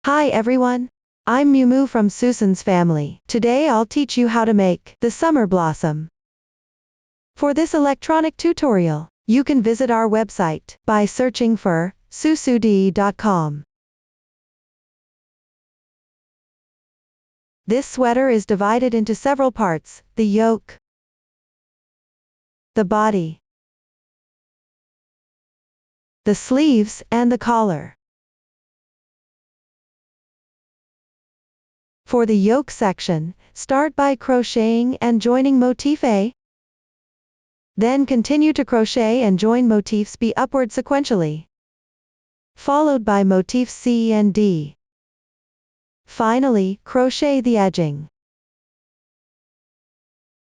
Hi everyone. I'm Mumu from Susan's family. Today I'll teach you how to make the summer blossom. For this electronic tutorial, you can visit our website by searching for susud.com. This sweater is divided into several parts: the yoke, the body, the sleeves, and the collar. For the yoke section, start by crocheting and joining motif A. Then continue to crochet and join motifs B upward sequentially, followed by motifs C and D. Finally, crochet the edging.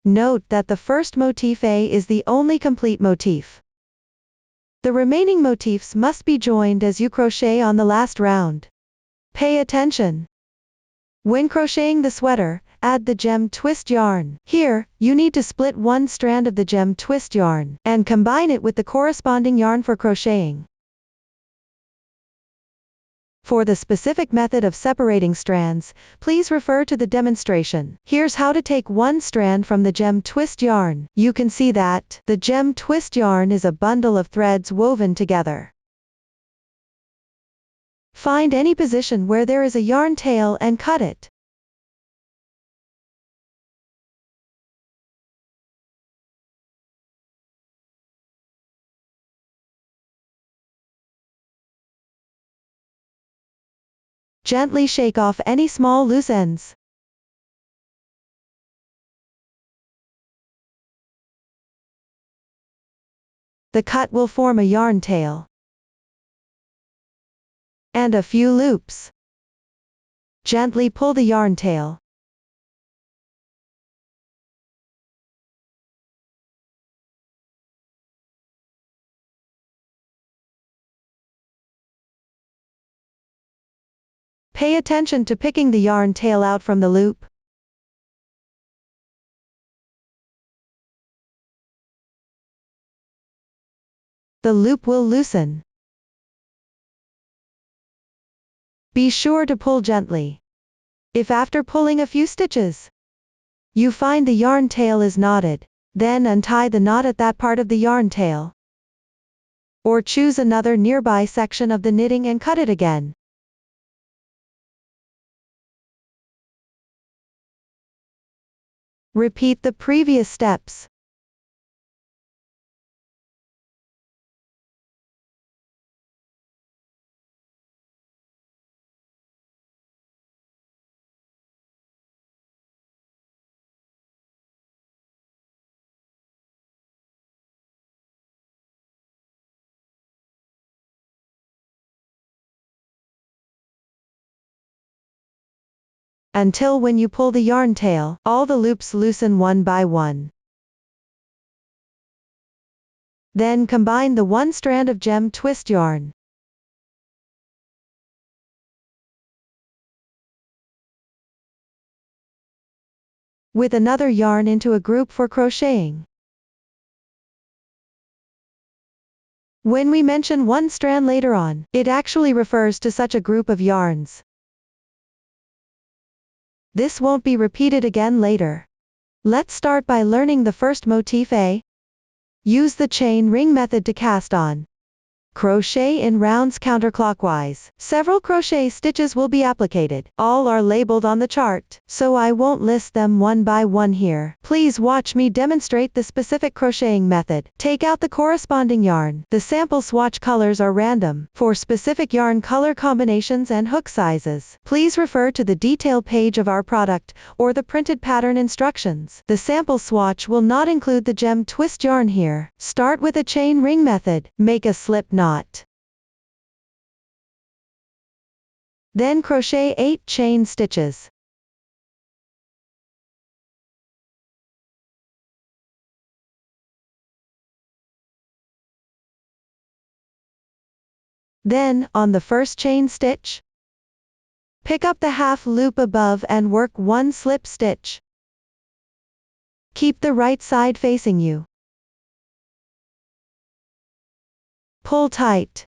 Note that the first motif A is the only complete motif. The remaining motifs must be joined as you crochet on the last round. Pay attention. When crocheting the sweater, add the gem twist yarn. Here, you need to split one strand of the gem twist yarn and combine it with the corresponding yarn for crocheting. For the specific method of separating strands, please refer to the demonstration. Here's how to take one strand from the gem twist yarn. You can see that the gem twist yarn is a bundle of threads woven together. Find any position where there is a yarn tail and cut it. Gently shake off any small loose ends. The cut will form a yarn tail and a few loops. Gently pull the yarn tail. Pay attention to picking the yarn tail out from the loop. The loop will loosen. Be sure to pull gently. If after pulling a few stitches, you find the yarn tail is knotted, then untie the knot at that part of the yarn tail. Or choose another nearby section of the knitting and cut it again. Repeat the previous steps. Until when you pull the yarn tail, all the loops loosen one by one. Then combine the one strand of gem twist yarn with another yarn into a group for crocheting. When we mention one strand later on, it actually refers to such a group of yarns. This won't be repeated again later. Let's start by learning the first motif A. Use the chain ring method to cast on. Crochet in rounds counterclockwise. Several crochet stitches will be applicated. All are labeled on the chart, so I won't list them one by one here. Please watch me demonstrate the specific crocheting method. Take out the corresponding yarn. The sample swatch colors are random. For specific yarn color combinations and hook sizes, please refer to the detail page of our product or the printed pattern instructions. The sample swatch will not include the gem twist yarn here. Start with a chain ring method. Make a slip knot. Then crochet 8 chain stitches. Then, on the first chain stitch, pick up the half loop above and work one slip stitch. Keep the right side facing you. Pull tight.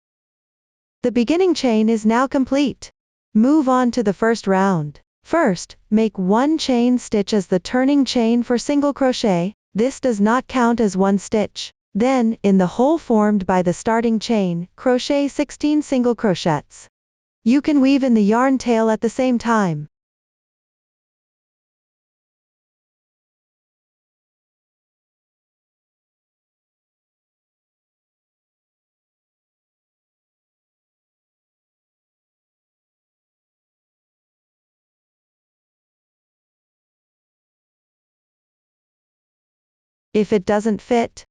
The beginning chain is now complete. Move on to the first round. First, make one chain stitch as the turning chain for single crochet. This does not count as one stitch. Then, in the hole formed by the starting chain, crochet 16 single crochets. You can weave in the yarn tail at the same time. If it doesn't fit,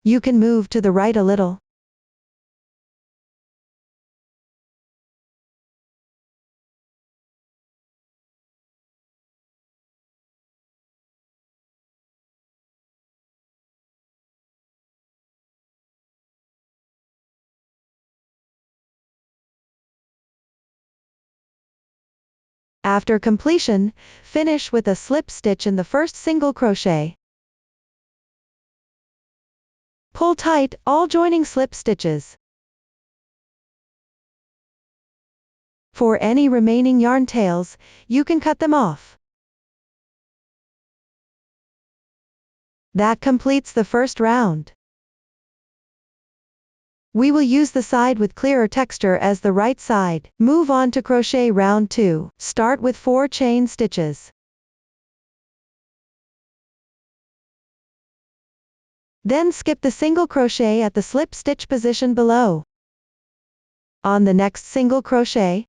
you can move to the right a little. After completion, finish with a slip stitch in the first single crochet. Pull tight all joining slip stitches. For any remaining yarn tails, you can cut them off. That completes the first round. We will use the side with clearer texture as the right side. Move on to crochet round 2. Start with 4 chain stitches. Then skip the single crochet at the slip stitch position below. On the next single crochet,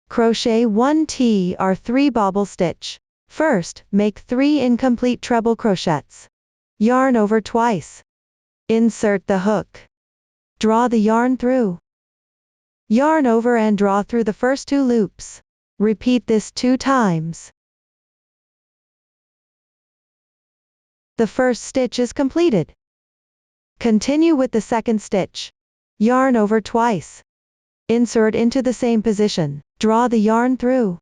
crochet 1 T3 bobble stitch. First, make 3 incomplete treble crochets. Yarn over twice. Insert the hook. Draw the yarn through. Yarn over and draw through the first 2 loops. Repeat this 2 times. The first stitch is completed. Continue with the second stitch. Yarn over twice. Insert into the same position. Draw the yarn through.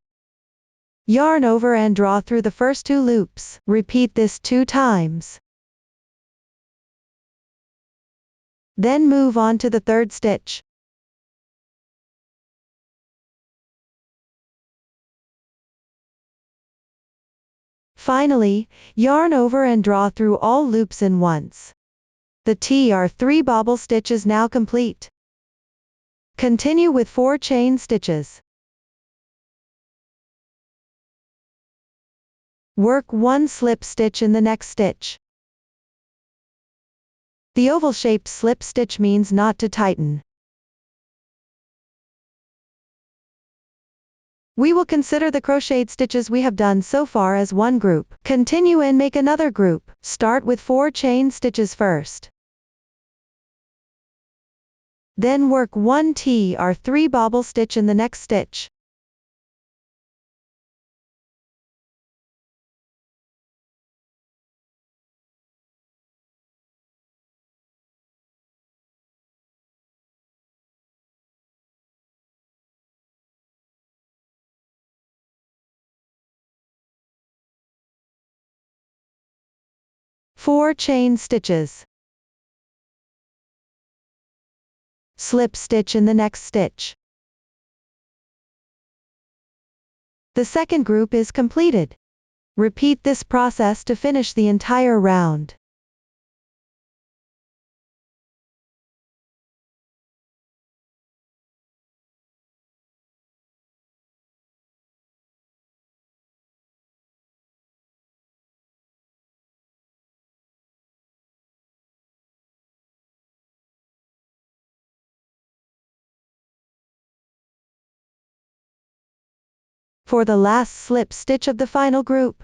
Yarn over and draw through the first 2 loops. Repeat this 2 times. Then move on to the third stitch. Finally, yarn over and draw through all loops in once. The TR3 bobble stitch is now complete. Continue with 4 chain stitches. Work 1 slip stitch in the next stitch. The oval-shaped slip stitch means not to tighten. We will consider the crocheted stitches we have done so far as one group. Continue and make another group. Start with 4 chain stitches first. Then work 1 TR3 bobble stitch in the next stitch. Four chain stitches. Slip stitch in the next stitch. The second group is completed. Repeat this process to finish the entire round. For the last slip stitch of the final group,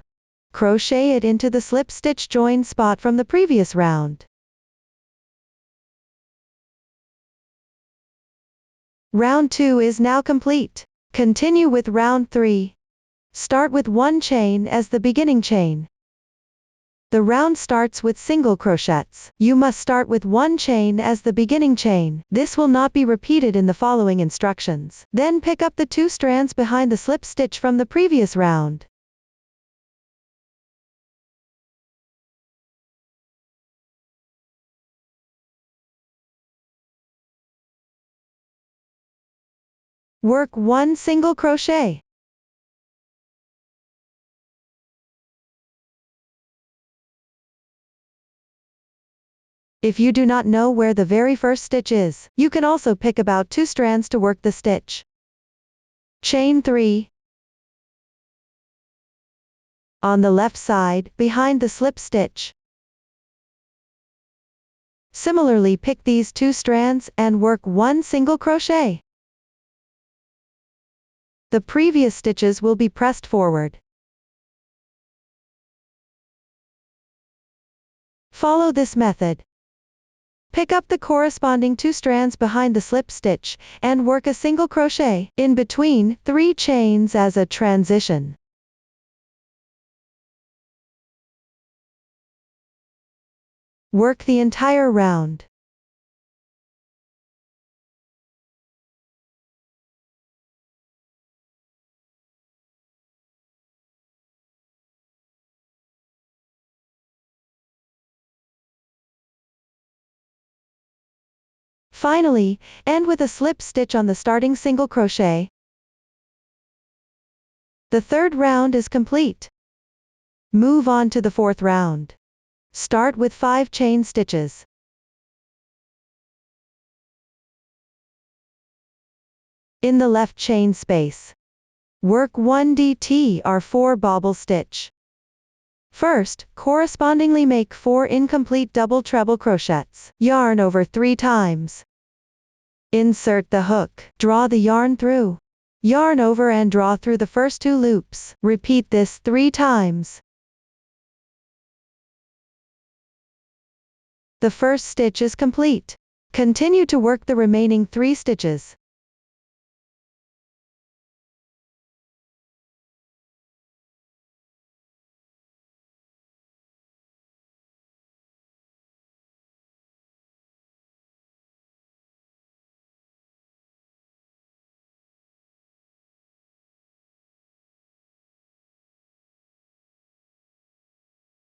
crochet it into the slip stitch join spot from the previous round. Round 2 is now complete. Continue with round 3. Start with 1 chain as the beginning chain. The round starts with single crochets. You must start with 1 chain as the beginning chain. This will not be repeated in the following instructions. Then pick up the 2 strands behind the slip stitch from the previous round. Work 1 single crochet. If you do not know where the very first stitch is, you can also pick about 2 strands to work the stitch. Chain 3. On the left side, behind the slip stitch. Similarly, pick these 2 strands and work 1 single crochet. The previous stitches will be pressed forward. Follow this method. Pick up the corresponding 2 strands behind the slip stitch, and work a single crochet in between 3 chains as a transition. Work the entire round. Finally, end with a slip stitch on the starting single crochet. The 3rd round is complete. Move on to the 4th round. Start with 5 chain stitches. In the left chain space, work 1 DT or 4 bobble stitch. First, correspondingly make 4 incomplete double treble crochets. Yarn over 3 times. Insert the hook. Draw the yarn through. Yarn over and draw through the first 2 loops. Repeat this 3 times. The first stitch is complete. Continue to work the remaining 3 stitches.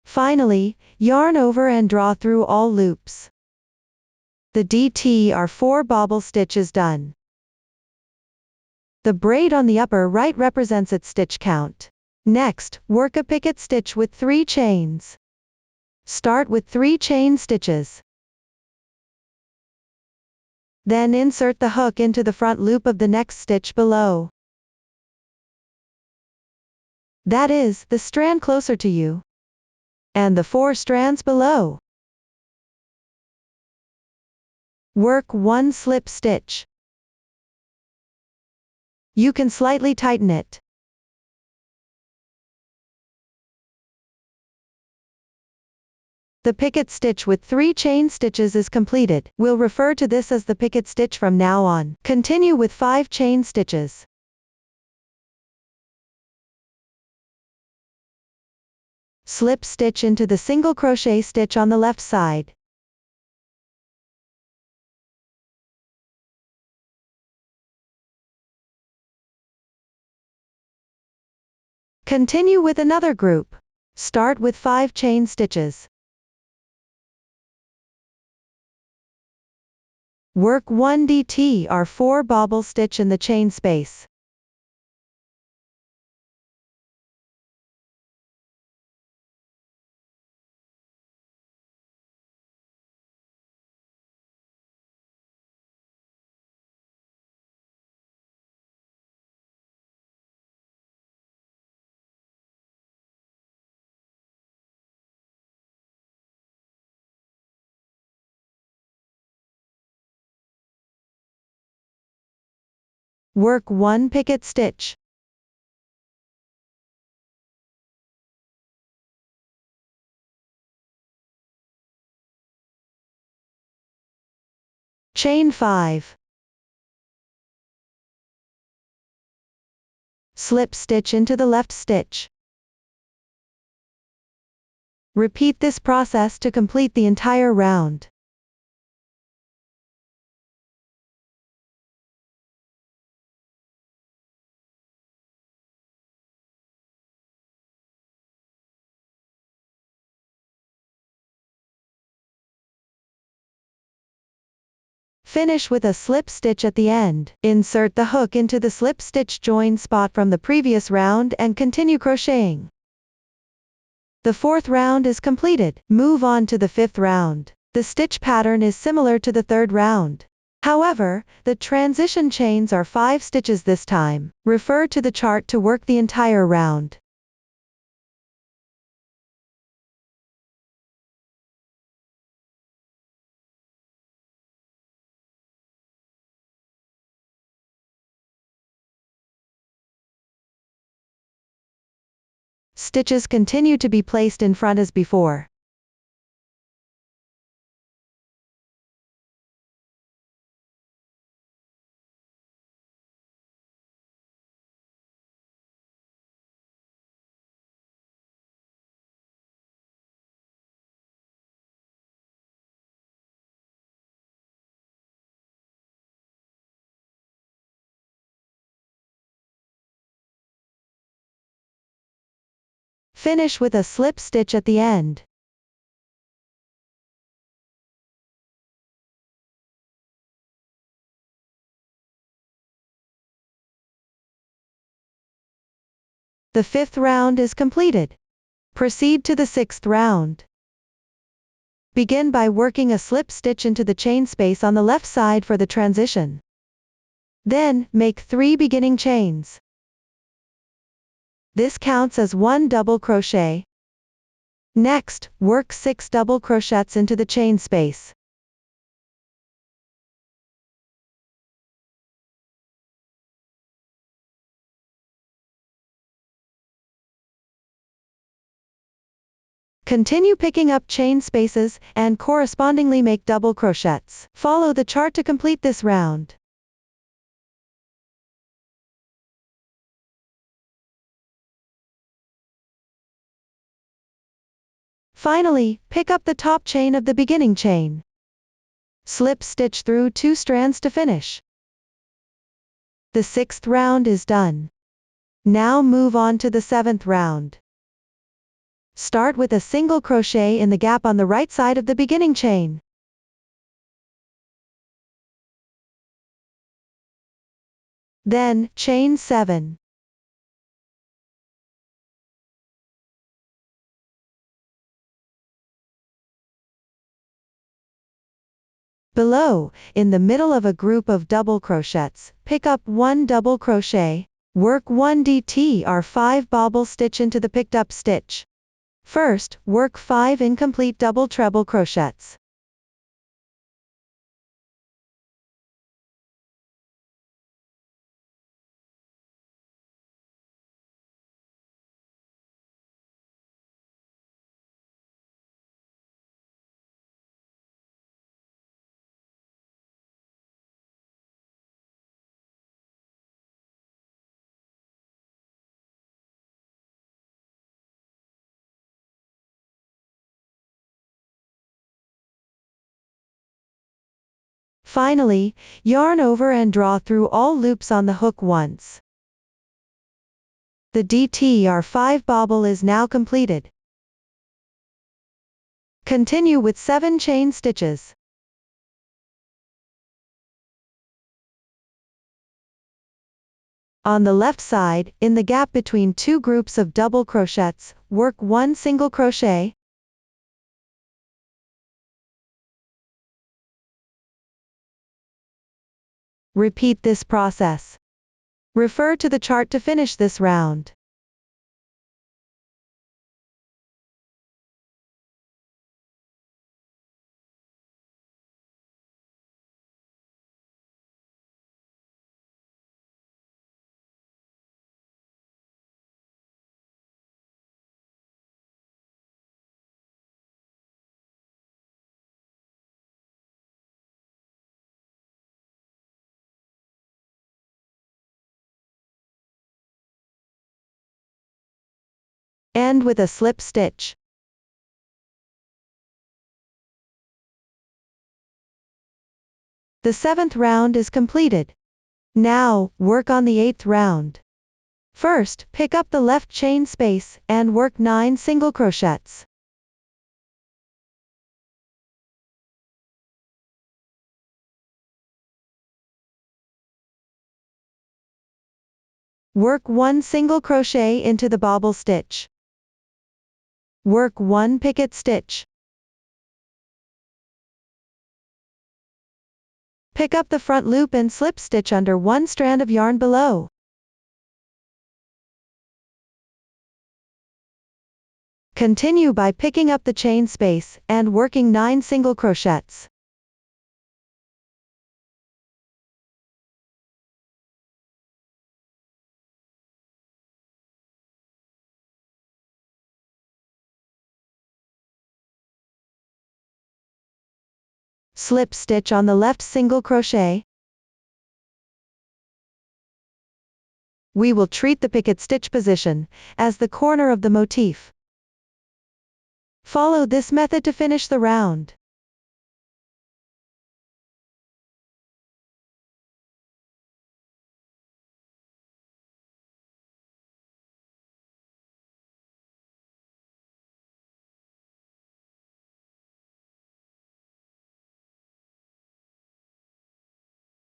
Finally, yarn over and draw through all loops. The DT or 4 bobble stitch is done. The braid on the upper right represents its stitch count. Next, work a picket stitch with 3 chains. Start with 3 chain stitches. Then insert the hook into the front loop of the next stitch below. That is, the strand closer to you. And the 4 strands below. Work 1 slip stitch. You can slightly tighten it. The picket stitch with 3 chain stitches is completed. We'll refer to this as the picket stitch from now on. Continue with 5 chain stitches. Slip stitch into the single crochet stitch on the left side. Continue with another group. Start with 5 chain stitches. Work 1 DT or 4 bobble stitch in the chain space. Work 1 picket stitch. Chain 5. Slip stitch into the left stitch. Repeat this process to complete the entire round. Finish with a slip stitch at the end. Insert the hook into the slip stitch join spot from the previous round and continue crocheting. The fourth round is completed. Move on to the fifth round. The stitch pattern is similar to the third round. However, the transition chains are 5 stitches this time. Refer to the chart to work the entire round. Stitches continue to be placed in front as before. Finish with a slip stitch at the end. The fifth round is completed. Proceed to the sixth round. Begin by working a slip stitch into the chain space on the left side for the transition. Then, make 3 beginning chains. This counts as 1 double crochet. Next, work 6 double crochets into the chain space. Continue picking up chain spaces, and correspondingly make double crochets. Follow the chart to complete this round. Finally, pick up the top chain of the beginning chain. Slip stitch through 2 strands to finish. The sixth round is done. Now move on to the seventh round. Start with a single crochet in the gap on the right side of the beginning chain. Then, chain 7. Below, in the middle of a group of double crochets, pick up 1 double crochet. Work 1 DT or 5 bobble stitch into the picked up stitch. First, work 5 incomplete double treble crochets. Finally, yarn over and draw through all loops on the hook once. The DT or 5 bobble is now completed. Continue with 7 chain stitches. On the left side, in the gap between 2 groups of double crochets, work 1 single crochet. Repeat this process. Refer to the chart to finish this round. End with a slip stitch. The 7th round is completed. Now, work on the 8th round. First, pick up the left chain space, and work 9 single crochets. Work 1 single crochet into the bobble stitch. Work 1 picket stitch. Pick up the front loop and slip stitch under one strand of yarn below. Continue by picking up the chain space and working 9 single crochets. Slip stitch on the left single crochet. We will treat the picket stitch position as the corner of the motif. Follow this method to finish the round.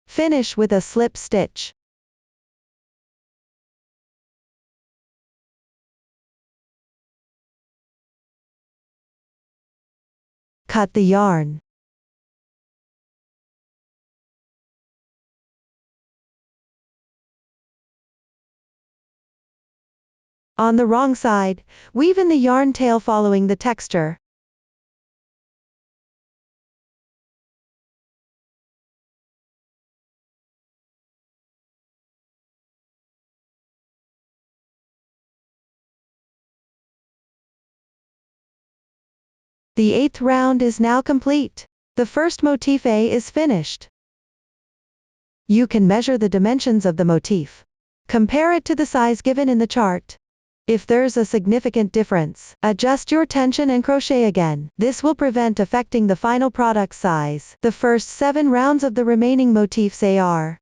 Finish with a slip stitch. Cut the yarn. On the wrong side, weave in the yarn tail following the texture. The 8th round is now complete. The first motif A is finished. You can measure the dimensions of the motif. Compare it to the size given in the chart. If there's a significant difference, adjust your tension and crochet again. This will prevent affecting the final product size. The first 7 rounds of the remaining motifs A are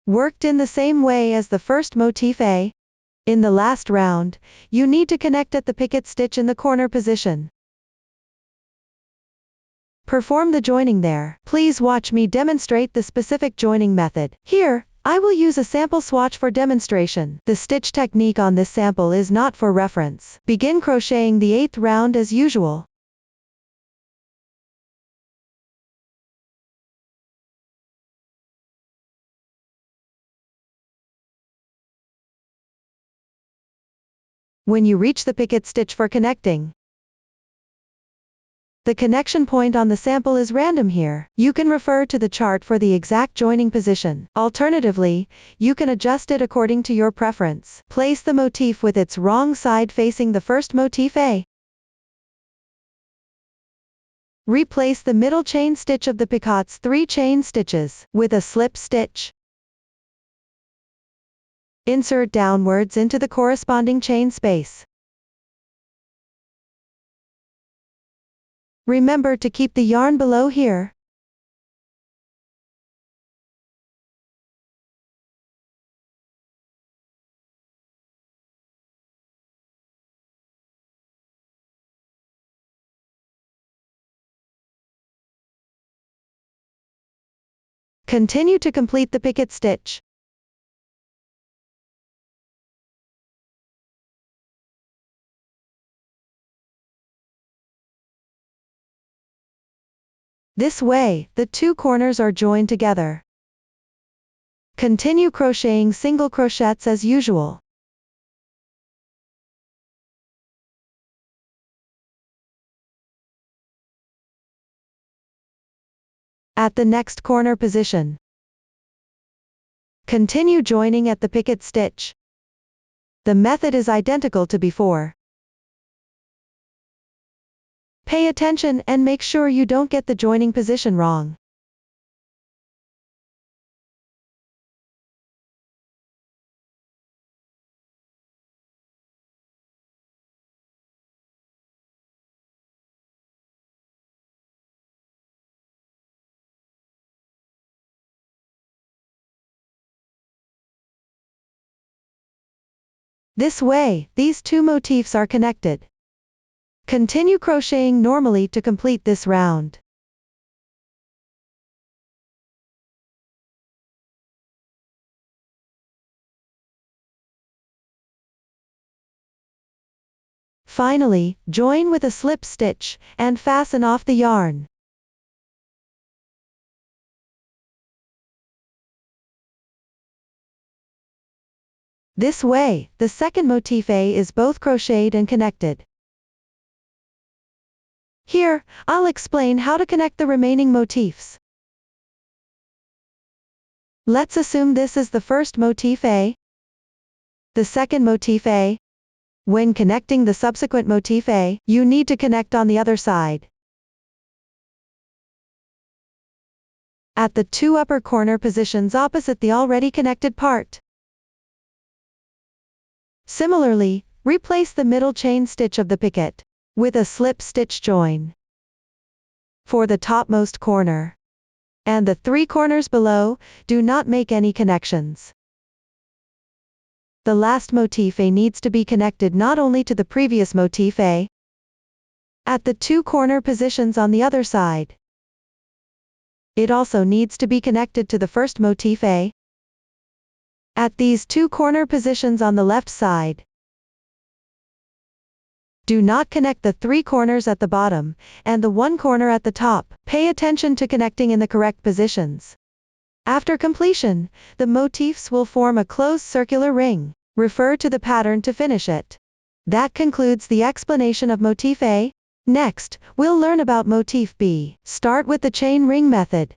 worked in the same way as the first motif A. In the last round, you need to connect at the picket stitch in the corner position. Perform the joining there. Please watch me demonstrate the specific joining method. Here, I will use a sample swatch for demonstration. The stitch technique on this sample is not for reference. Begin crocheting the 8th round as usual. When you reach the picket stitch for connecting, the connection point on the sample is random here. You can refer to the chart for the exact joining position. Alternatively, you can adjust it according to your preference. Place the motif with its wrong side facing the first motif A. Replace the middle chain stitch of the picot's 3 chain stitches with a slip stitch. Insert downwards into the corresponding chain space. Remember to keep the yarn below here. Continue to complete the picket stitch. This way, the 2 corners are joined together. Continue crocheting single crochets as usual. At the next corner position, continue joining at the picket stitch. The method is identical to before. Pay attention and make sure you don't get the joining position wrong. This way, these 2 motifs are connected. Continue crocheting normally to complete this round. Finally, join with a slip stitch, and fasten off the yarn. This way, the second motif A is both crocheted and connected. Here, I'll explain how to connect the remaining motifs. Let's assume this is the first motif A, the second motif A. When connecting the subsequent motif A, you need to connect on the other side. At the two upper corner positions opposite the already connected part. Similarly, replace the middle chain stitch of the picket with a slip stitch join for the topmost corner. And the three corners below, do not make any connections. The last motif A needs to be connected not only to the previous motif A, at the two corner positions on the other side. It also needs to be connected to the first motif A, at these two corner positions on the left side. Do not connect the three corners at the bottom, and the one corner at the top. Pay attention to connecting in the correct positions. After completion, the motifs will form a closed circular ring. Refer to the pattern to finish it. That concludes the explanation of motif A. Next, we'll learn about motif B. Start with the chain ring method.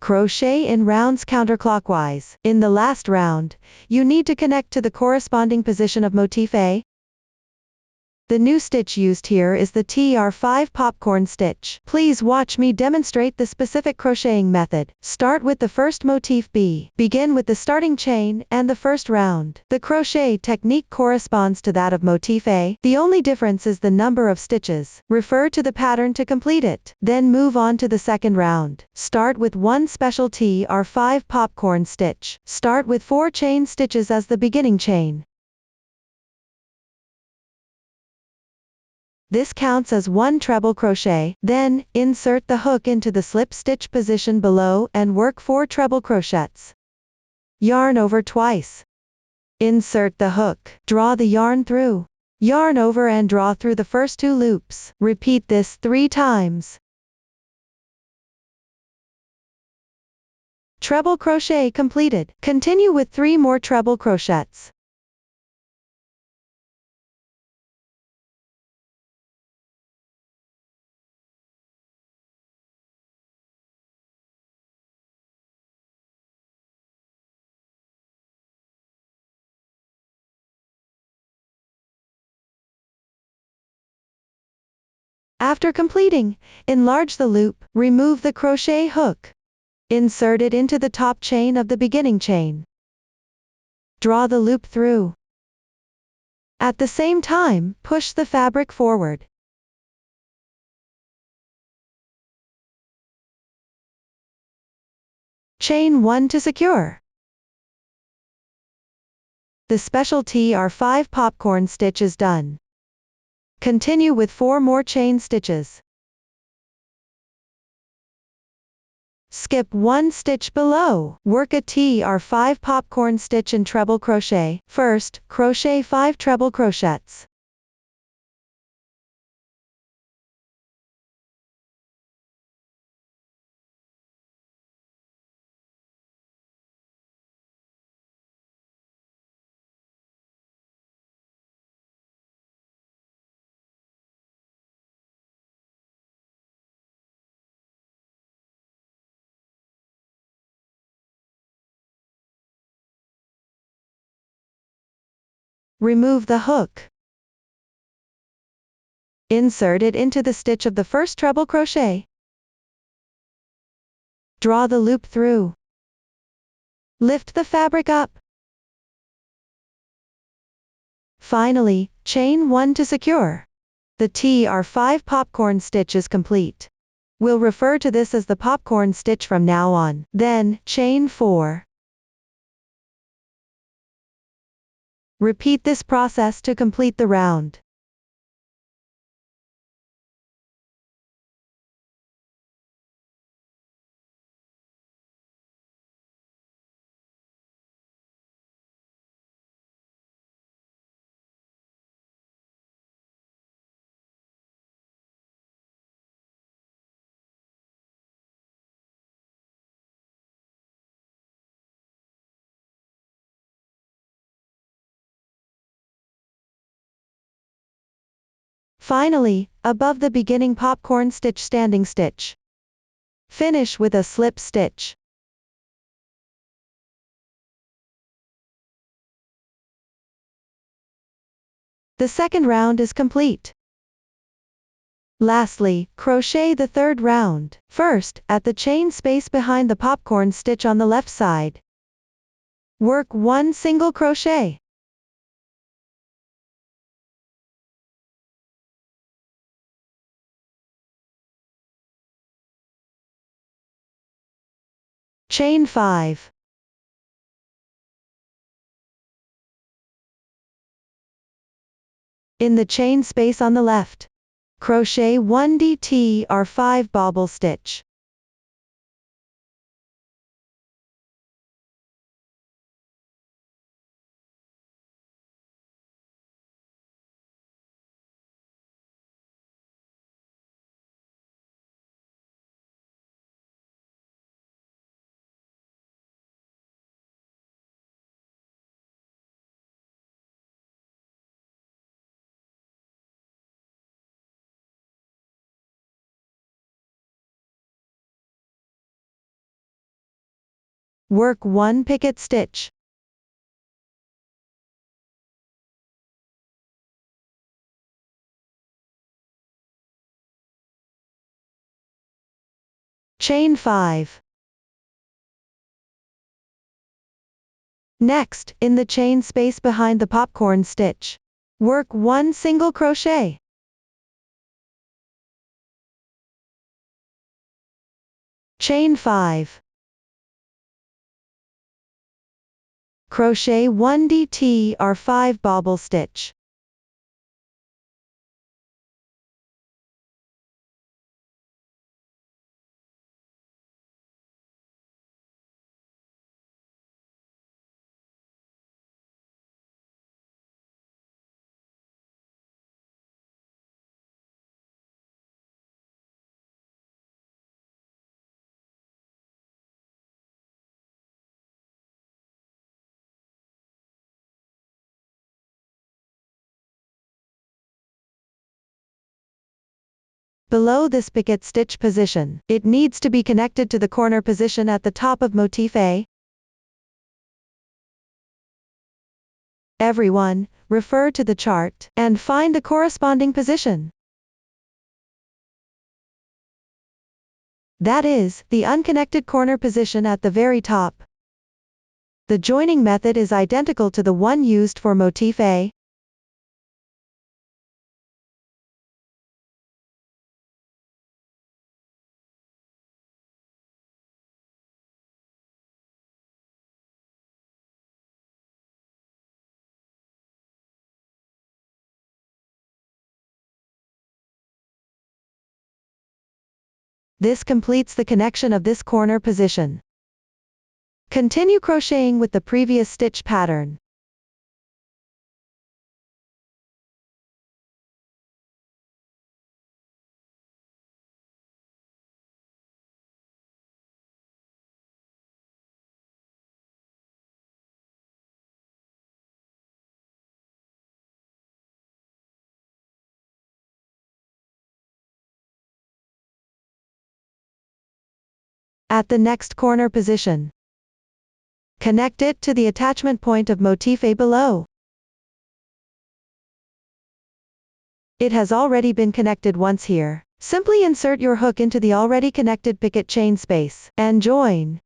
Crochet in rounds counterclockwise. In the last round, you need to connect to the corresponding position of motif A. The new stitch used here is the TR5 popcorn stitch. Please watch me demonstrate the specific crocheting method. Start with the first motif B. Begin with the starting chain and the first round. The crochet technique corresponds to that of motif A. The only difference is the number of stitches. Refer to the pattern to complete it. Then move on to the second round. Start with one special TR5 popcorn stitch. Start with 4 chain stitches as the beginning chain. This counts as one treble crochet. Then, insert the hook into the slip stitch position below and work 4 treble crochets. Yarn over twice. Insert the hook. Draw the yarn through. Yarn over and draw through the first 2 loops. Repeat this 3 times. Treble crochet completed. Continue with 3 more treble crochets. After completing, enlarge the loop, remove the crochet hook. Insert it into the top chain of the beginning chain. Draw the loop through. At the same time, push the fabric forward. Chain 1 to secure. The special TR5 popcorn stitch is done. Continue with 4 more chain stitches. Skip 1 stitch below. Work a TR5 popcorn stitch in treble crochet. First, crochet 5 treble crochets. Remove the hook. Insert it into the stitch of the first treble crochet. Draw the loop through. Lift the fabric up. Finally, chain 1 to secure. The TR5 popcorn stitch is complete. We'll refer to this as the popcorn stitch from now on. Then, chain 4. Repeat this process to complete the round. Finally, above the beginning popcorn stitch standing stitch. Finish with a slip stitch. The second round is complete. Lastly, crochet the third round. First, at the chain space behind the popcorn stitch on the left side. Work 1 single crochet. Chain 5. In the chain space on the left, crochet 1 DT or 5 bobble stitch. Work 1 picket stitch. Chain 5. Next, in the chain space behind the popcorn stitch, work 1 single crochet. Chain 5. Crochet 1 DT or 5 bobble stitch. Below this picket stitch position, it needs to be connected to the corner position at the top of motif A. Everyone, refer to the chart, and find the corresponding position. That is, the unconnected corner position at the very top. The joining method is identical to the one used for motif A. This completes the connection of this corner position. Continue crocheting with the previous stitch pattern. At the next corner position, connect it to the attachment point of motif A below. It has already been connected once here. Simply insert your hook into the already connected picket chain space, and join.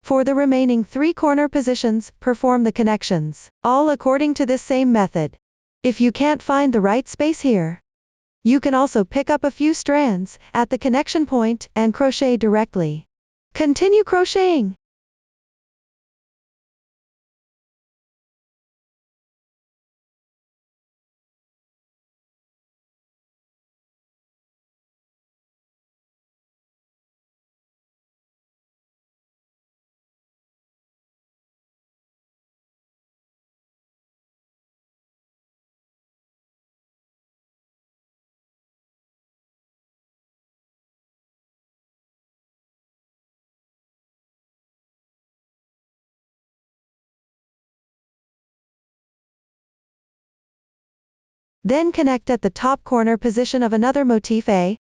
For the remaining 3 corner positions, perform the connections, all according to this same method. If you can't find the right space here, you can also pick up a few strands at the connection point and crochet directly. Continue crocheting. Then connect at the top corner position of another motif A.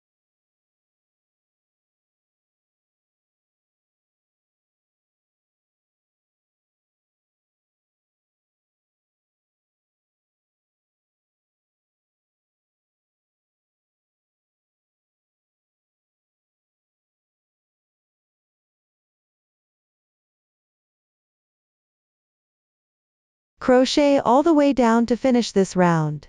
Crochet all the way down to finish this round.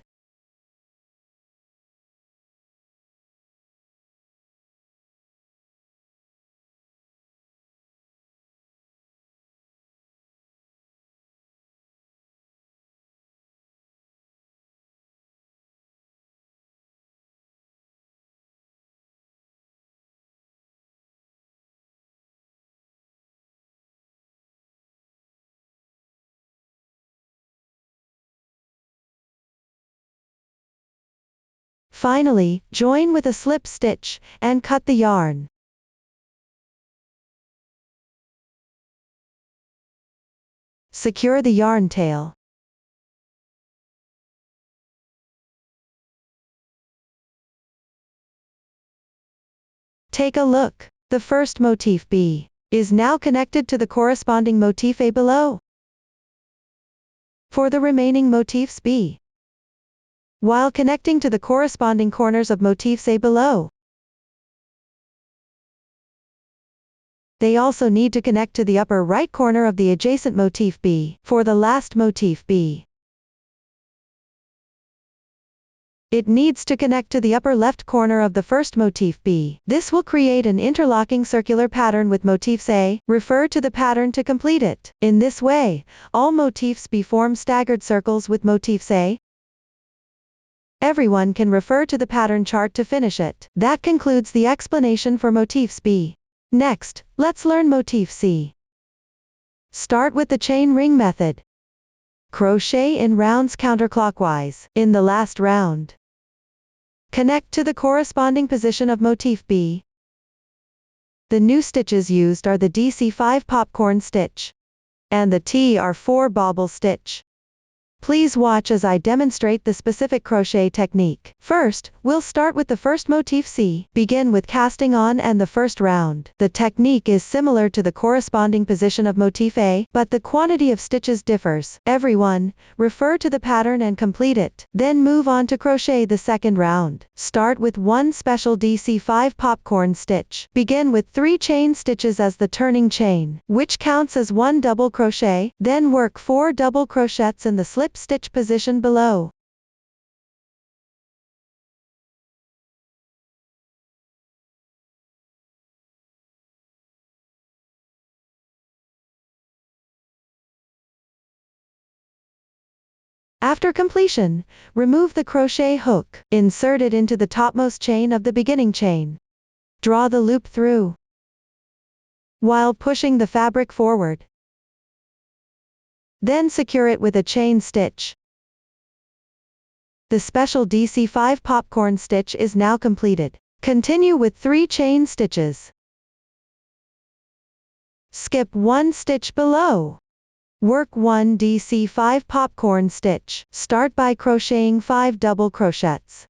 Finally, join with a slip stitch, and cut the yarn. Secure the yarn tail. Take a look. The first motif B is now connected to the corresponding motif A below. For the remaining motifs B, while connecting to the corresponding corners of motifs A below, they also need to connect to the upper right corner of the adjacent motif B. For the last motif B, it needs to connect to the upper left corner of the first motif B. This will create an interlocking circular pattern with motifs A. Refer to the pattern to complete it. In this way, all motifs B form staggered circles with motifs A. Everyone can refer to the pattern chart to finish it. That concludes the explanation for motifs B. Next, let's learn motif C. Start with the chain ring method. Crochet in rounds counterclockwise. In the last round, connect to the corresponding position of motif B. The new stitches used are the DC5 popcorn stitch and the TR4 bobble stitch. Please watch as I demonstrate the specific crochet technique. First, we'll start with the first motif C. Begin with casting on and the first round. The technique is similar to the corresponding position of motif A, but the quantity of stitches differs. Everyone, refer to the pattern and complete it. Then move on to crochet the second round. Start with one special DC5 popcorn stitch. Begin with 3 chain stitches as the turning chain, which counts as 1 double crochet. Then work 4 double crochets in the slip stitch position below. After completion, remove the crochet hook. Insert it into the topmost chain of the beginning chain. Draw the loop through while pushing the fabric forward. Then secure it with a chain stitch. The special DC5 popcorn stitch is now completed. Continue with 3 chain stitches. Skip 1 stitch below. Work 1 DC5 popcorn stitch. Start by crocheting 5 double crochets.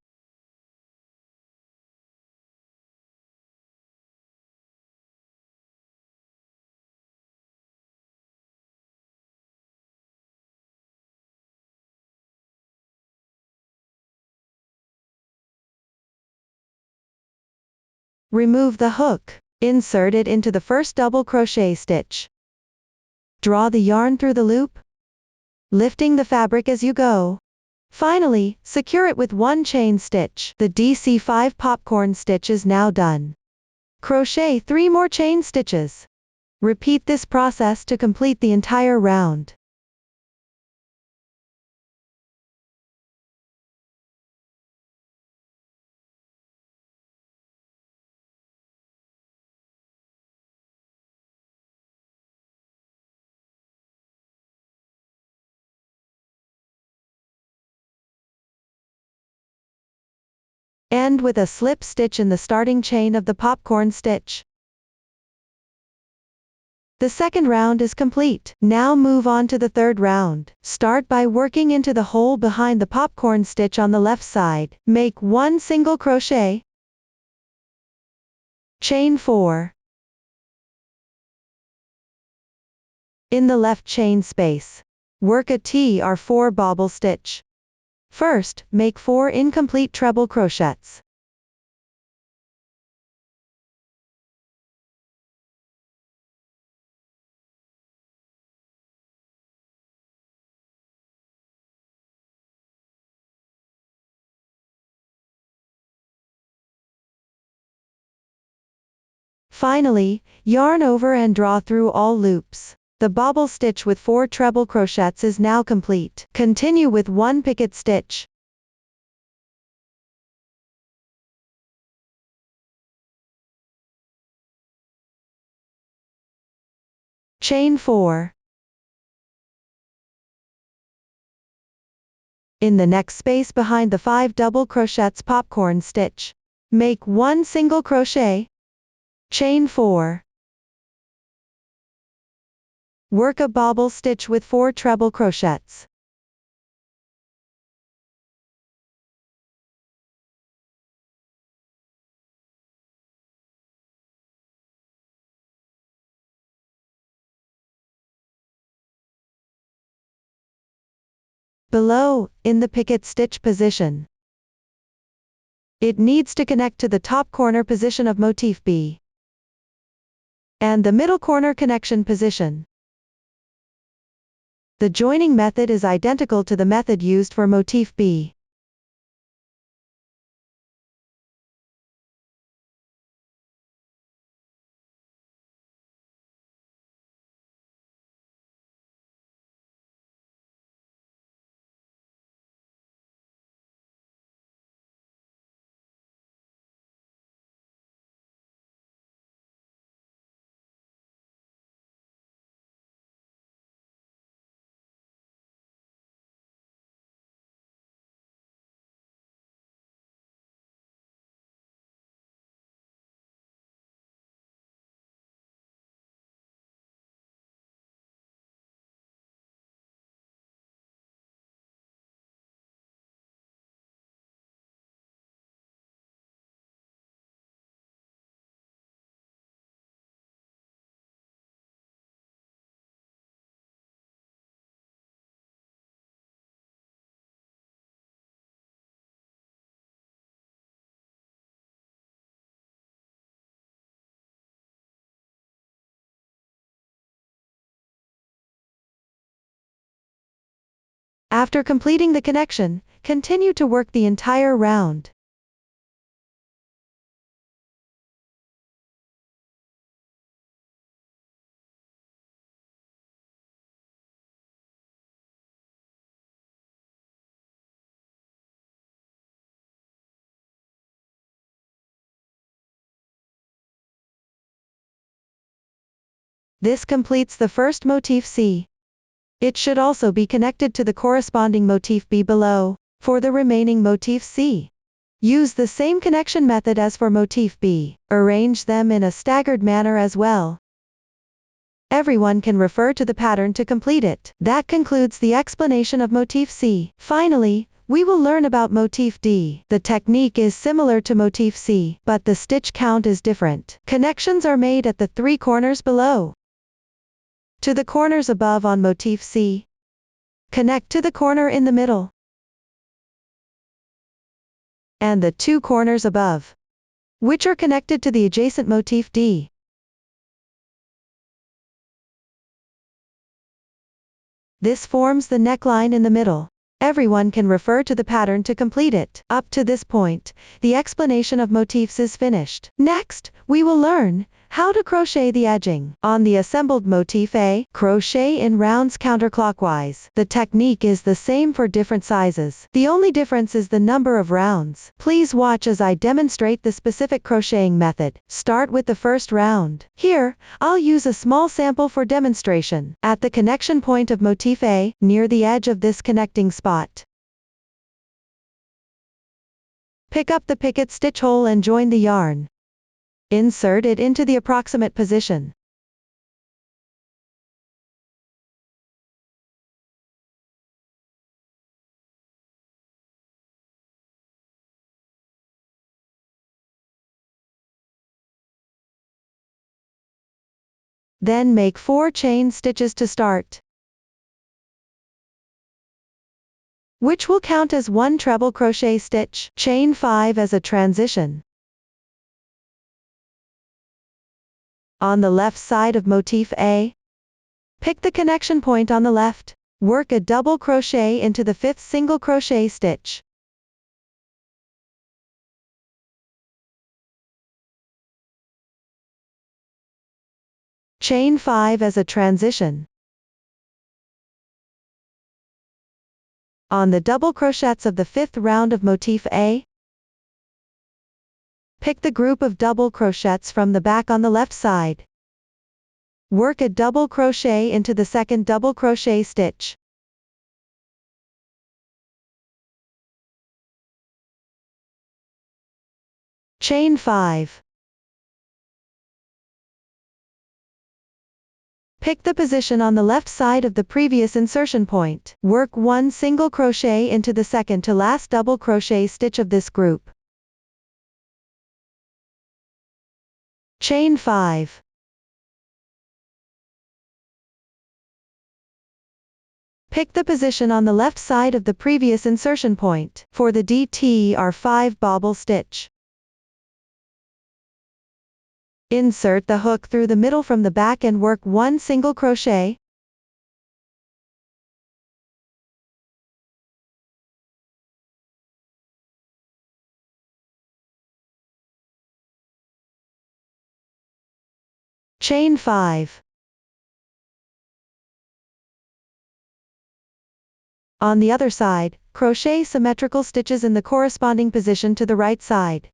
Remove the hook. Insert it into the first double crochet stitch. Draw the yarn through the loop, lifting the fabric as you go. Finally, secure it with 1 chain stitch. The DC5 popcorn stitch is now done. Crochet 3 more chain stitches. Repeat this process to complete the entire round. End with a slip stitch in the starting chain of the popcorn stitch. The second round is complete. Now move on to the third round. Start by working into the hole behind the popcorn stitch on the left side. Make 1 single crochet. Chain 4. In the left chain space, work a T or 4 bobble stitch. First, make 4 incomplete treble crochets. Finally, yarn over and draw through all loops. The bobble stitch with 4 treble crochets is now complete. Continue with 1 picket stitch. Chain 4. In the next space behind the 5 double crochets popcorn stitch, make 1 single crochet. Chain 4. Work a bobble stitch with 4 treble crochets. Below, in the picket stitch position, it needs to connect to the top corner position of motif B and the middle corner connection position. The joining method is identical to the method used for motif B. After completing the connection, continue to work the entire round. This completes the first motif C. It should also be connected to the corresponding motif B below. For the remaining motif C, use the same connection method as for motif B. Arrange them in a staggered manner as well. Everyone can refer to the pattern to complete it. That concludes the explanation of motif C. Finally, we will learn about motif D. The technique is similar to motif C, but the stitch count is different. Connections are made at the 3 corners below. To the corners above on motif C, connect to the corner in the middle and the 2 corners above, which are connected to the adjacent motif D. This forms the neckline in the middle. Everyone can refer to the pattern to complete it. Up to this point, the explanation of motifs is finished. Next, we will learn how to crochet the edging. On the assembled motif A, crochet in rounds counterclockwise. The technique is the same for different sizes. The only difference is the number of rounds. Please watch as I demonstrate the specific crocheting method. Start with the first round. Here, I'll use a small sample for demonstration. At the connection point of motif A, near the edge of this connecting spot, pick up the picket stitch hole and join the yarn. Insert it into the approximate position. Then make 4 chain stitches to start, which will count as 1 treble crochet stitch. Chain 5 as a transition. On the left side of motif A, pick the connection point on the left. Work a double crochet into the 5th single crochet stitch. Chain 5 as a transition. On the double crochets of the 5th round of motif A, pick the group of double crochets from the back on the left side. Work a double crochet into the 2nd double crochet stitch. Chain 5. Pick the position on the left side of the previous insertion point. Work 1 single crochet into the 2nd to last double crochet stitch of this group. Chain 5. Pick the position on the left side of the previous insertion point. For the DTR5 bobble stitch, insert the hook through the middle from the back and work 1 single crochet. Chain 5. On the other side, crochet symmetrical stitches in the corresponding position to the right side.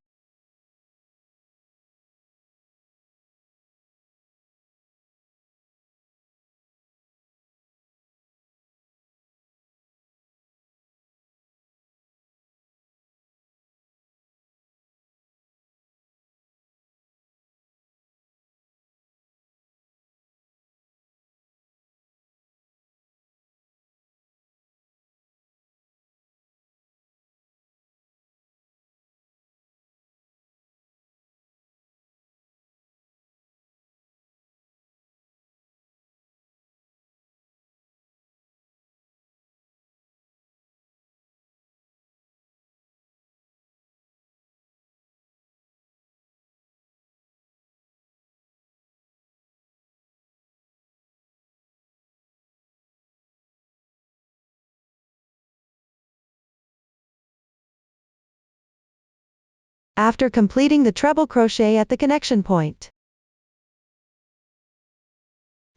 After completing the treble crochet at the connection point,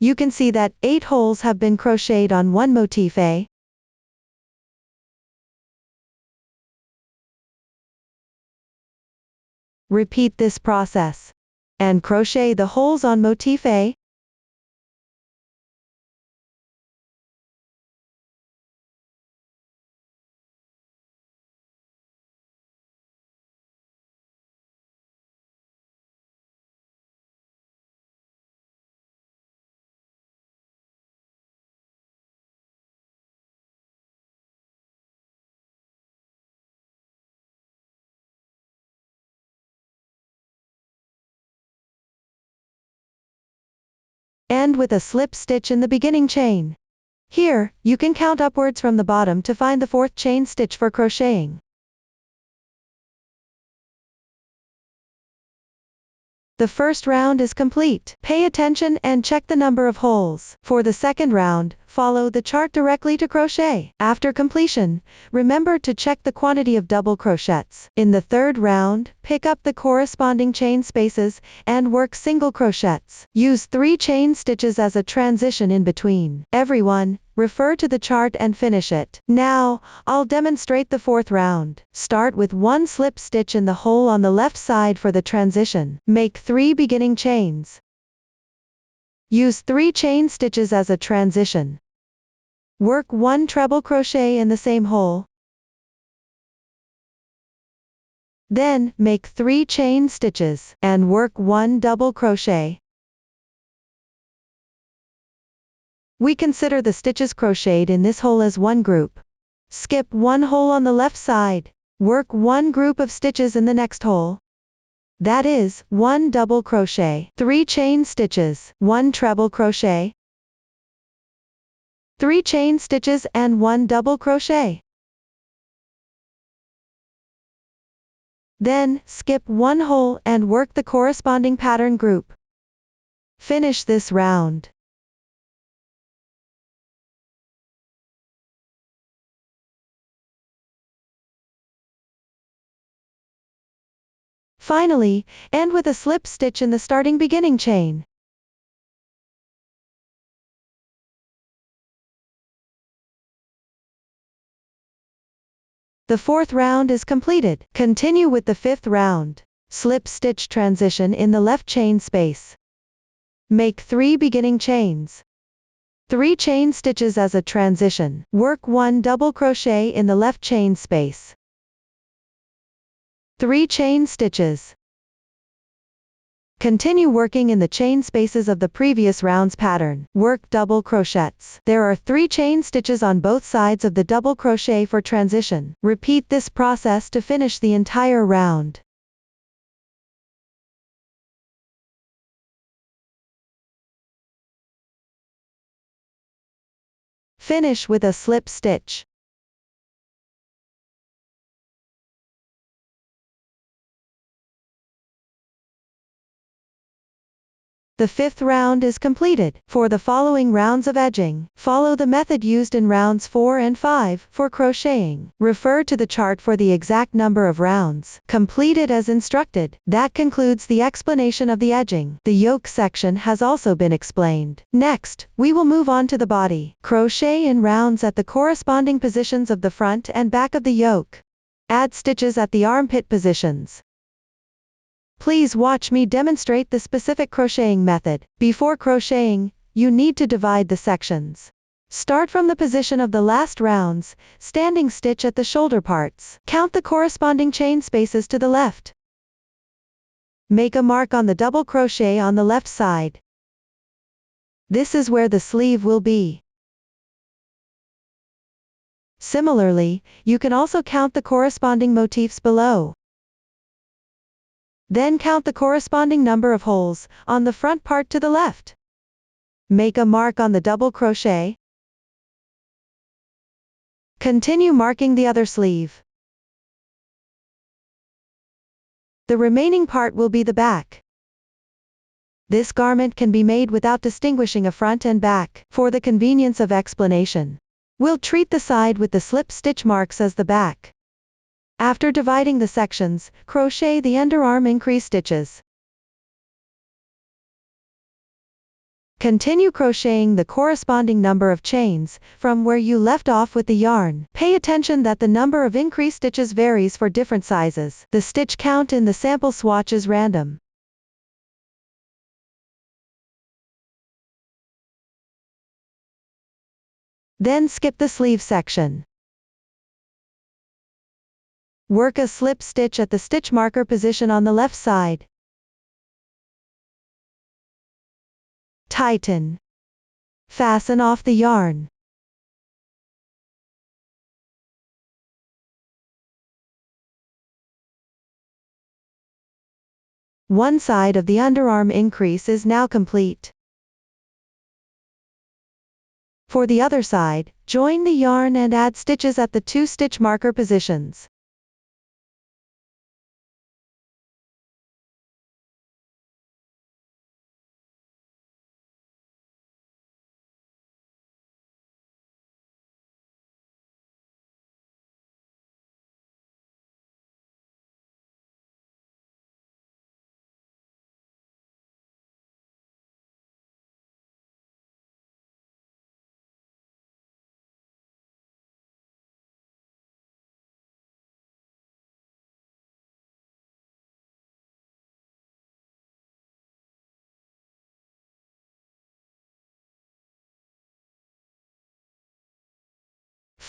you can see that 8 holes have been crocheted on one motif A. Repeat this process and crochet the holes on motif A. End with a slip stitch in the beginning chain. Here, you can count upwards from the bottom to find the 4th chain stitch for crocheting. The first round is complete. Pay attention and check the number of holes. For the second round, follow the chart directly to crochet. After completion, remember to check the quantity of double crochets. In the third round, pick up the corresponding chain spaces and work single crochets. Use 3 chain stitches as a transition in between every one. Refer to the chart and finish it. Now, I'll demonstrate the 4th round. Start with 1 slip stitch in the hole on the left side for the transition. Make 3 beginning chains. Use 3 chain stitches as a transition. Work 1 treble crochet in the same hole. Then, make 3 chain stitches, and work 1 double crochet. We consider the stitches crocheted in this hole as one group. Skip 1 hole on the left side. Work 1 group of stitches in the next hole. That is, 1 double crochet, 3 chain stitches, 1 treble crochet, 3 chain stitches and 1 double crochet. Then, skip 1 hole and work the corresponding pattern group. Finish this round. Finally, end with a slip stitch in the starting beginning chain. The 4th round is completed. Continue with the 5th round. Slip stitch transition in the left chain space. Make 3 beginning chains. 3 chain stitches as a transition. Work 1 double crochet in the left chain space. 3 chain stitches. Continue working in the chain spaces of the previous round's pattern. Work double crochets. There are 3 chain stitches on both sides of the double crochet for transition. Repeat this process to finish the entire round. Finish with a slip stitch. The 5th round is completed. For the following rounds of edging, follow the method used in rounds 4 and 5 for crocheting. Refer to the chart for the exact number of rounds. Complete it as instructed. That concludes the explanation of the edging. The yoke section has also been explained. Next, we will move on to the body. Crochet in rounds at the corresponding positions of the front and back of the yoke. Add stitches at the armpit positions. Please watch me demonstrate the specific crocheting method. Before crocheting, you need to divide the sections. Start from the position of the last rounds, standing stitch at the shoulder parts. Count the corresponding chain spaces to the left. Make a mark on the double crochet on the left side. This is where the sleeve will be. Similarly, you can also count the corresponding motifs below. Then count the corresponding number of holes on the front part to the left. Make a mark on the double crochet. Continue marking the other sleeve. The remaining part will be the back. This garment can be made without distinguishing a front and back. For the convenience of explanation, we'll treat the side with the slip stitch marks as the back. After dividing the sections, crochet the underarm increase stitches. Continue crocheting the corresponding number of chains from where you left off with the yarn. Pay attention that the number of increase stitches varies for different sizes. The stitch count in the sample swatch is random. Then skip the sleeve section. Work a slip stitch at the stitch marker position on the left side. Tighten. Fasten off the yarn. One side of the underarm increase is now complete. For the other side, join the yarn and add stitches at the 2 stitch marker positions.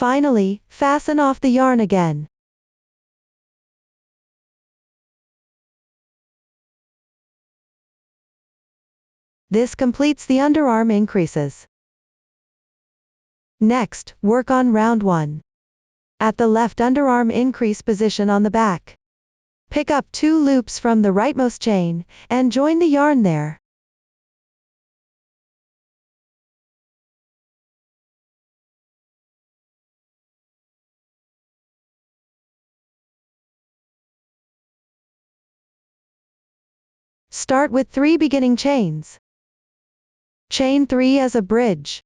Finally, fasten off the yarn again. This completes the underarm increases. Next, work on round 1. At the left underarm increase position on the back. Pick up 2 loops from the rightmost chain, and join the yarn there. Start with 3 beginning chains. Chain 3 as a bridge.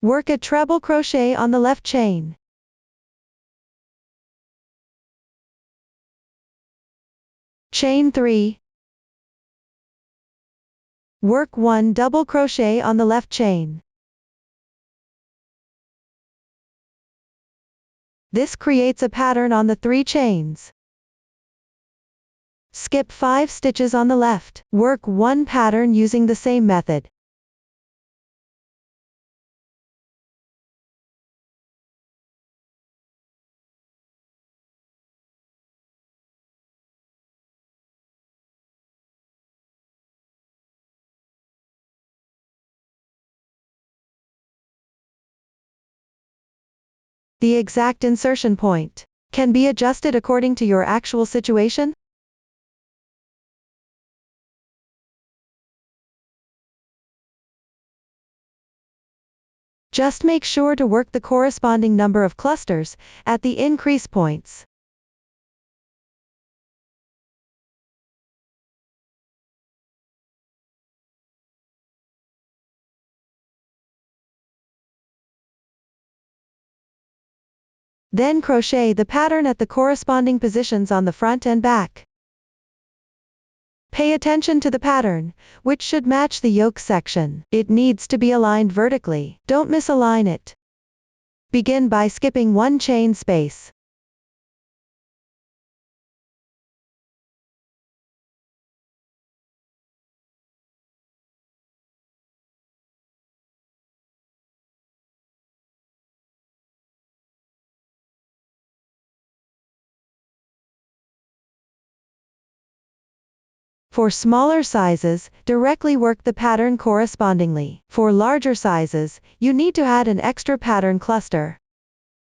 Work a treble crochet on the left chain. Chain 3. Work 1 double crochet on the left chain. This creates a pattern on the 3 chains. Skip 5 stitches on the left. Work 1 pattern using the same method. The exact insertion point can be adjusted according to your actual situation. Just make sure to work the corresponding number of clusters at the increase points. Then crochet the pattern at the corresponding positions on the front and back. Pay attention to the pattern, which should match the yoke section. It needs to be aligned vertically. Don't misalign it. Begin by skipping 1 chain space. For smaller sizes, directly work the pattern correspondingly. For larger sizes, you need to add an extra pattern cluster.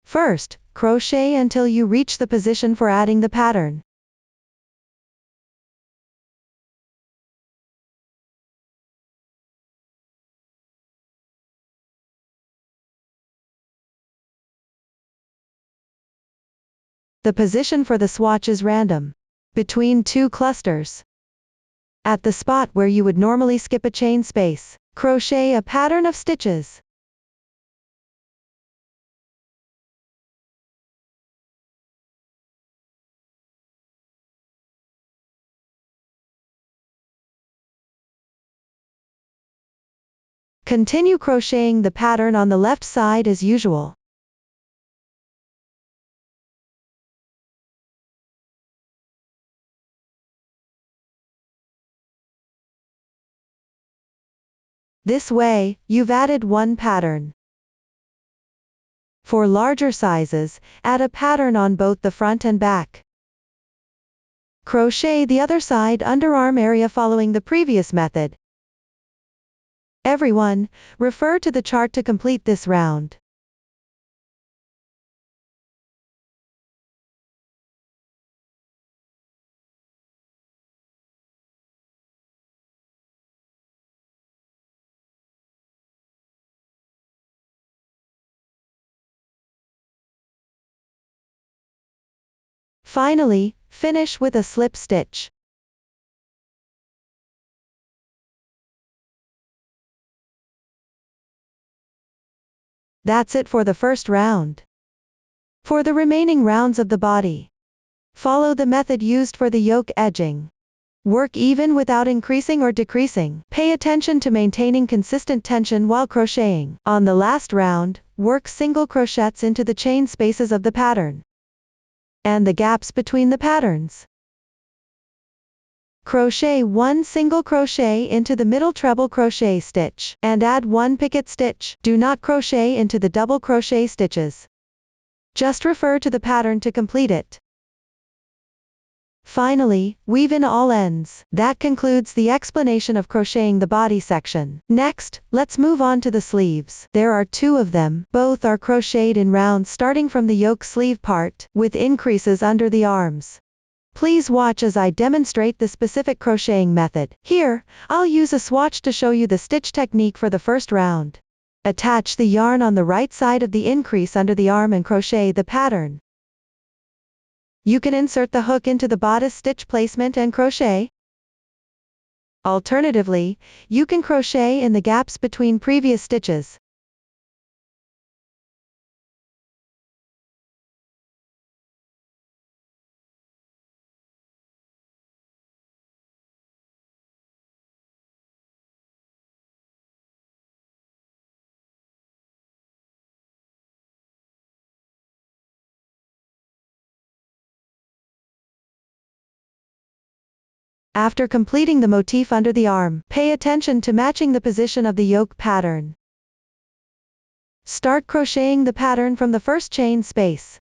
First, crochet until you reach the position for adding the pattern. The position for the swatch is random, between 2 clusters. At the spot where you would normally skip a chain space, crochet a pattern of stitches. Continue crocheting the pattern on the left side as usual. This way, you've added 1 pattern. For larger sizes, add a pattern on both the front and back. Crochet the other side underarm area following the previous method. Everyone, refer to the chart to complete this round. Finally, finish with a slip stitch. That's it for the first round. For the remaining rounds of the body, follow the method used for the yoke edging. Work even without increasing or decreasing. Pay attention to maintaining consistent tension while crocheting. On the last round, work single crochets into the chain spaces of the pattern and the gaps between the patterns. Crochet 1 single crochet into the middle treble crochet stitch, and add 1 picket stitch. Do not crochet into the double crochet stitches. Just refer to the pattern to complete it. Finally, weave in all ends. That concludes the explanation of crocheting the body section. Next, let's move on to the sleeves. There are 2 of them. Both are crocheted in rounds starting from the yoke sleeve part, with increases under the arms. Please watch as I demonstrate the specific crocheting method. Here, I'll use a swatch to show you the stitch technique for the first round. Attach the yarn on the right side of the increase under the arm and crochet the pattern. You can insert the hook into the bodice stitch placement and crochet. Alternatively, you can crochet in the gaps between previous stitches. After completing the motif under the arm, pay attention to matching the position of the yoke pattern. Start crocheting the pattern from the first chain space.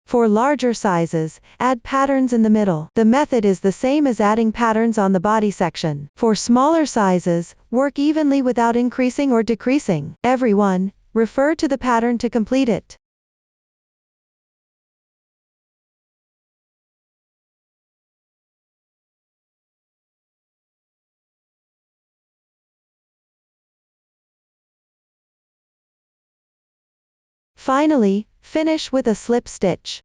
For larger sizes, add patterns in the middle. The method is the same as adding patterns on the body section. For smaller sizes, work evenly without increasing or decreasing. Everyone, refer to the pattern to complete it. Finally, finish with a slip stitch.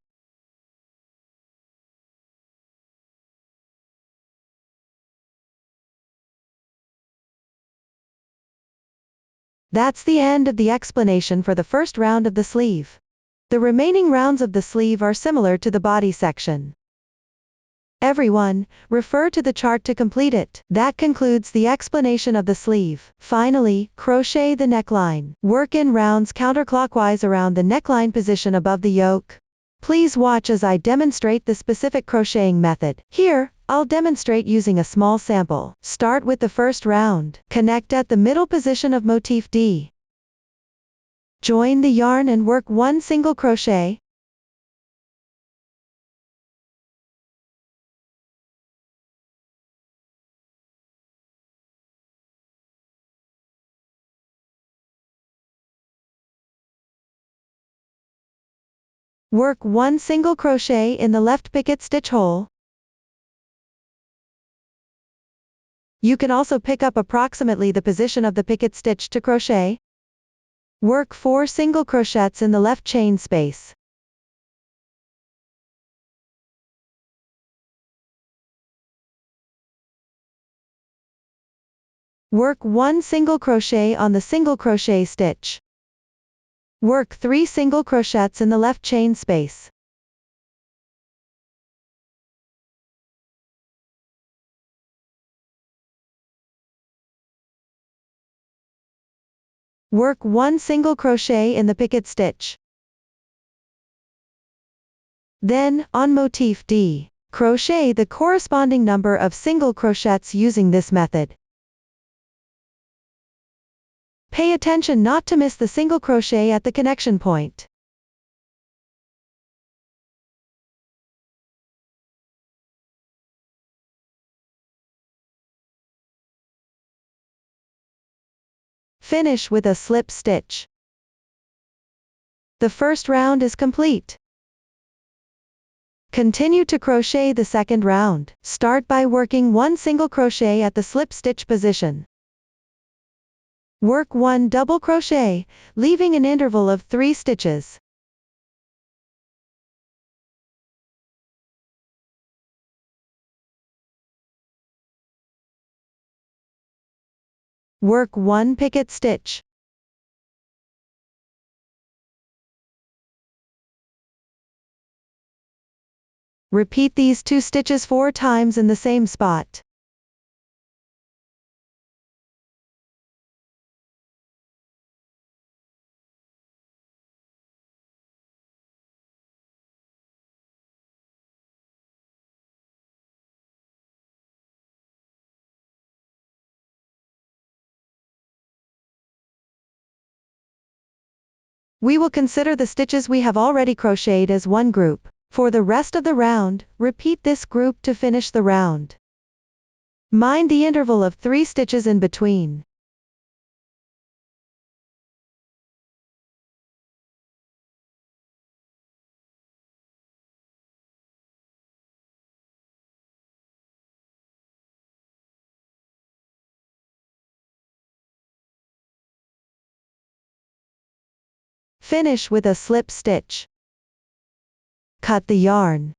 That's the end of the explanation for the first round of the sleeve. The remaining rounds of the sleeve are similar to the body section. Everyone, refer to the chart to complete it. That concludes the explanation of the sleeve. Finally, crochet the neckline. Work in rounds counterclockwise around the neckline position above the yoke. Please watch as I demonstrate the specific crocheting method. Here, I'll demonstrate using a small sample. Start with the first round. Connect at the middle position of motif D. Join the yarn and work one single crochet. Work one single crochet in the left picket stitch hole. You can also pick up approximately the position of the picket stitch to crochet. Work 4 single crochets in the left chain space. Work 1 single crochet on the single crochet stitch. Work 3 single crochets in the left chain space. Work 1 single crochet in the picket stitch. Then, on motif D, crochet the corresponding number of single crochets using this method. Pay attention not to miss the single crochet at the connection point. Finish with a slip stitch. The first round is complete. Continue to crochet the second round. Start by working 1 single crochet at the slip stitch position. Work 1 double crochet, leaving an interval of 3 stitches. Work 1 picket stitch. Repeat these 2 stitches 4 times in the same spot. We will consider the stitches we have already crocheted as one group. For the rest of the round, repeat this group to finish the round. Mind the interval of 3 stitches in between. Finish with a slip stitch. Cut the yarn.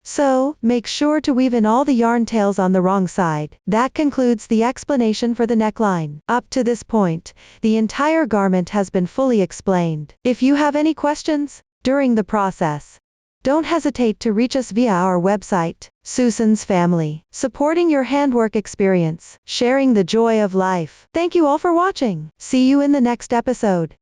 So, make sure to weave in all the yarn tails on the wrong side. That concludes the explanation for the neckline. Up to this point, the entire garment has been fully explained. If you have any questions during the process, don't hesitate to reach us via our website, Susan's Family, supporting your handwork experience, sharing the joy of life. Thank you all for watching. See you in the next episode.